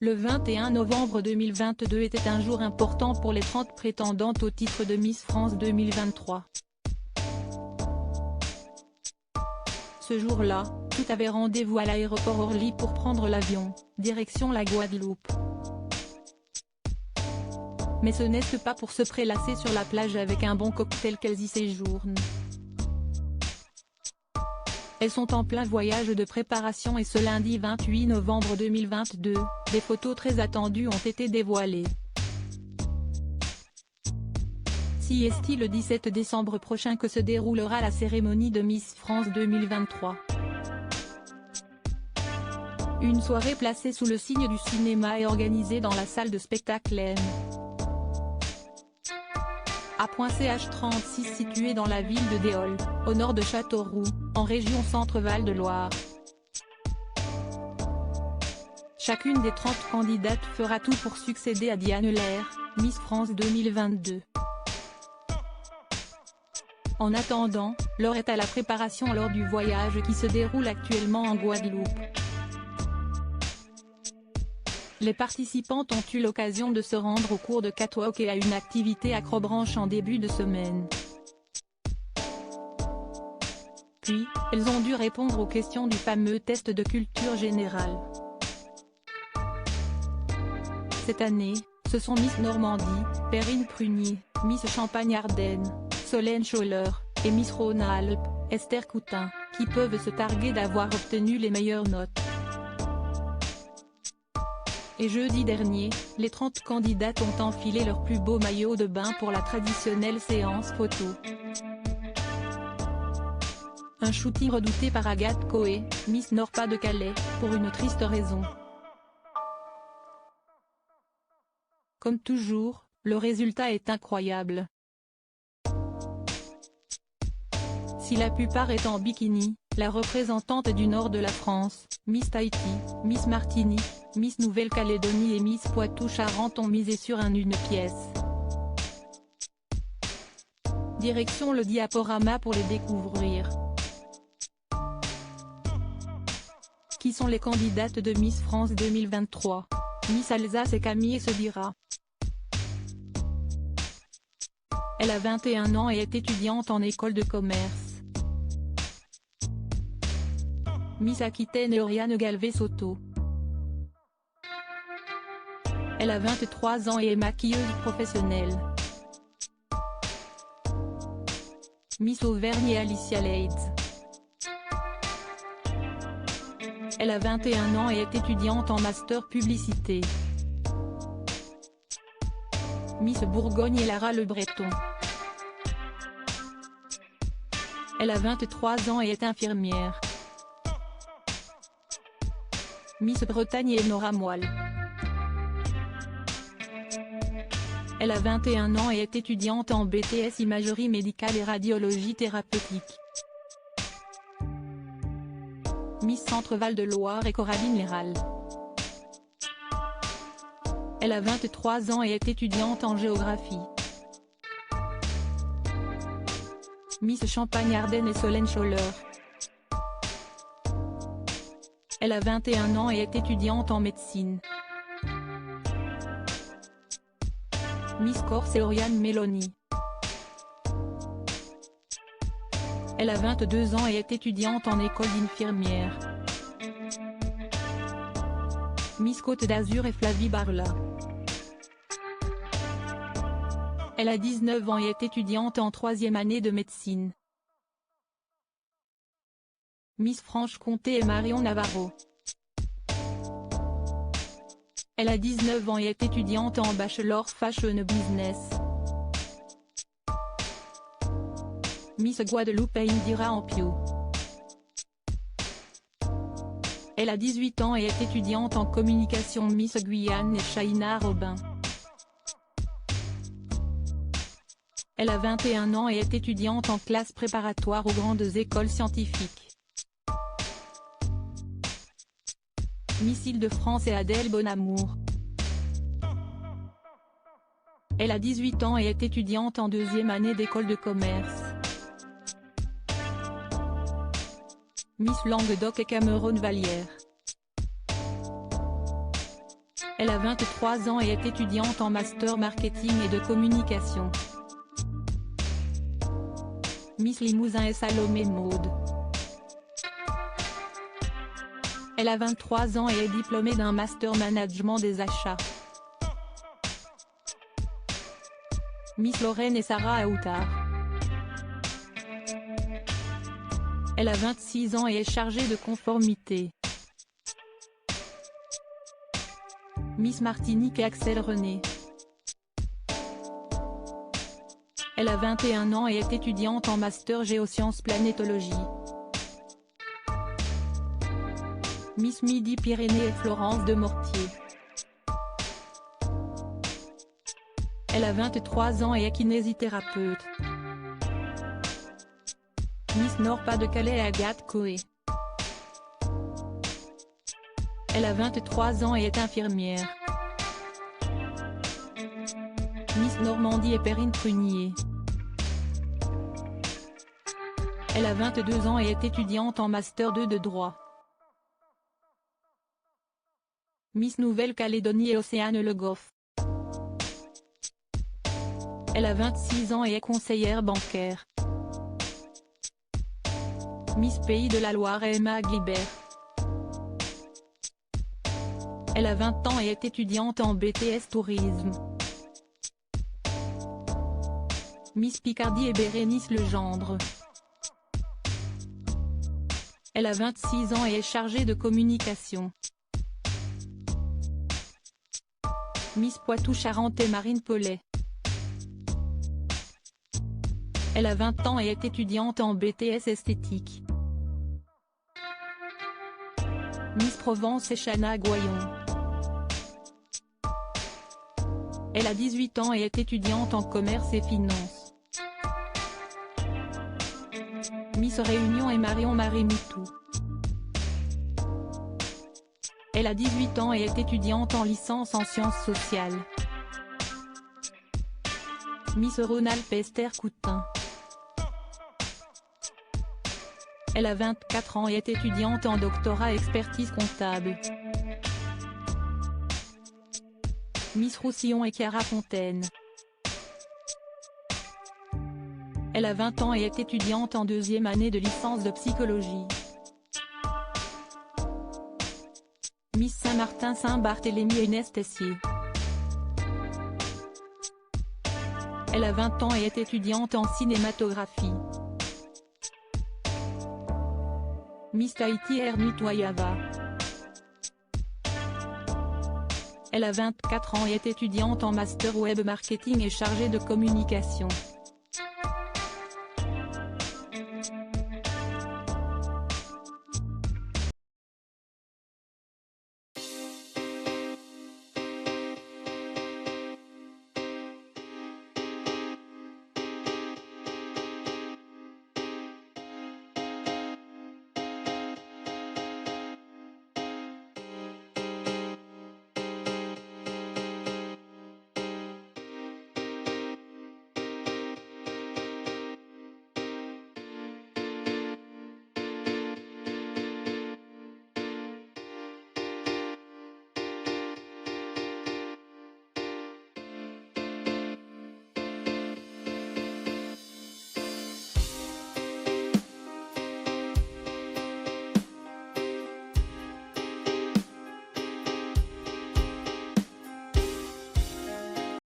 Le 21 novembre 2022 était un jour important pour les 30 prétendantes au titre de Miss France 2023. Ce jour-là, toutes avaient rendez-vous à l'aéroport Orly pour prendre l'avion, direction la Guadeloupe. Mais ce n'est pas pour se prélasser sur la plage avec un bon cocktail qu'elles y séjournent. Elles sont en plein voyage de préparation et ce lundi 28 novembre 2022, des photos très attendues ont été dévoilées. Si est-il le 17 décembre prochain que se déroulera la cérémonie de Miss France 2023. Une soirée placée sous le signe du cinéma est organisée dans la salle de spectacle N. A.ch36 située dans la ville de Déol, au nord de Châteauroux, en région Centre-Val de Loire. Chacune des 30 candidates fera tout pour succéder à Diane Lair, Miss France 2022. En attendant, l'heure est à la préparation lors du voyage qui se déroule actuellement en Guadeloupe. Les participantes ont eu l'occasion de se rendre au cours de catwalk et à une activité acrobranche en début de semaine. Puis, elles ont dû répondre aux questions du fameux test de culture générale. Cette année, ce sont Miss Normandie, Perrine Prunier, Miss Champagne-Ardenne, Solène Scholler, et Miss Rhône-Alpes, Esther Coutin, qui peuvent se targuer d'avoir obtenu les meilleures notes. Et jeudi dernier, les 30 candidates ont enfilé leur plus beau maillot de bain pour la traditionnelle séance photo. Un shooting redouté par Agathe Coé, Miss Nord-Pas-de-Calais, pour une triste raison. Comme toujours, le résultat est incroyable. Si la plupart est en bikini, la représentante du nord de la France, Miss Tahiti, Miss Martinique, Miss Nouvelle-Calédonie et Miss Poitou-Charentes ont misé sur une pièce. Direction le diaporama pour les découvrir. Qui sont les candidates de Miss France 2023? Miss Alsace et Camille Sedira. Elle a 21 ans et est étudiante en école de commerce. Miss Aquitaine et Oriane Galvez-Soto. Elle a 23 ans et est maquilleuse professionnelle. Miss Auvergne et Alicia Leeds. Elle a 21 ans et est étudiante en master publicité. Miss Bourgogne et Lara Le Breton. Elle a 23 ans et est infirmière. Miss Bretagne et Nora Moelle. Elle a 21 ans et est étudiante en BTS Imagerie médicale et radiologie thérapeutique. Miss Centre-Val de Loire et Coraline Léral. Elle a 23 ans et est étudiante en géographie. Miss Champagne-Ardenne et Solène Scholler. Elle a 21 ans et est étudiante en médecine. Miss Corse et Oriane Mélanie. Elle a 22 ans et est étudiante en école d'infirmière. Miss Côte d'Azur et Flavie Barla. Elle a 19 ans et est étudiante en 3e année de médecine. Miss Franche-Comté et Marion Navarro. Elle a 19 ans et est étudiante en Bachelor Fashion Business. Miss Guadeloupe et Indira Ampio. Elle a 18 ans et est étudiante en communication. Miss Guyane et Shaina Robin. Elle a 21 ans et est étudiante en classe préparatoire aux grandes écoles scientifiques. Miss Île-de-France et Adèle Bonamour. Elle a 18 ans et est étudiante en 2e année d'école de commerce. Miss Languedoc et Cameron Vallière. Elle a 23 ans et est étudiante en master marketing et de communication. Miss Limousin est Salomé Maud. Elle a 23 ans et est diplômée d'un master management des achats. Miss Lorraine est Sarah Aoutar. Elle a 26 ans et est chargée de conformité. Miss Martinique est Axel René. Elle a 21 ans et est étudiante en master géosciences planétologie. Miss Midi-Pyrénées est Florence de Mortier. Elle a 23 ans et est kinésithérapeute. Miss Nord-Pas-de-Calais est Agathe Coé. Elle a 23 ans et est infirmière. Miss Normandie est Perrine Prunier. Elle a 22 ans et est étudiante en Master 2 de droit. Miss Nouvelle-Calédonie et Océane Le Goff. Elle a 26 ans et est conseillère bancaire. Miss Pays de la Loire est Emma Glibert. Elle a 20 ans et est étudiante en BTS Tourisme. Miss Picardie est Bérénice Legendre. Elle a 26 ans et est chargée de communication. Miss Poitou-Charentes est Marine Paulet. Elle a 20 ans et est étudiante en BTS esthétique. Miss Provence est Chana Goyon. Elle a 18 ans et est étudiante en commerce et finance. Miss Réunion est Marion-Marie Moutou. Elle a 18 ans et est étudiante en licence en sciences sociales. Miss Rhône-Alpes Esther Coutin. Elle a 24 ans et est étudiante en doctorat expertise comptable. Miss Roussillon est Chiara Fontaine. Elle a 20 ans et est étudiante en deuxième année de licence de psychologie. Miss Saint-Martin-Saint-Barthélemy est Inès Tessier. Elle a 20 ans et est étudiante en cinématographie. Miss Tahiti Ernit Wayava. Elle a 24 ans et est étudiante en master web marketing et chargée de communication.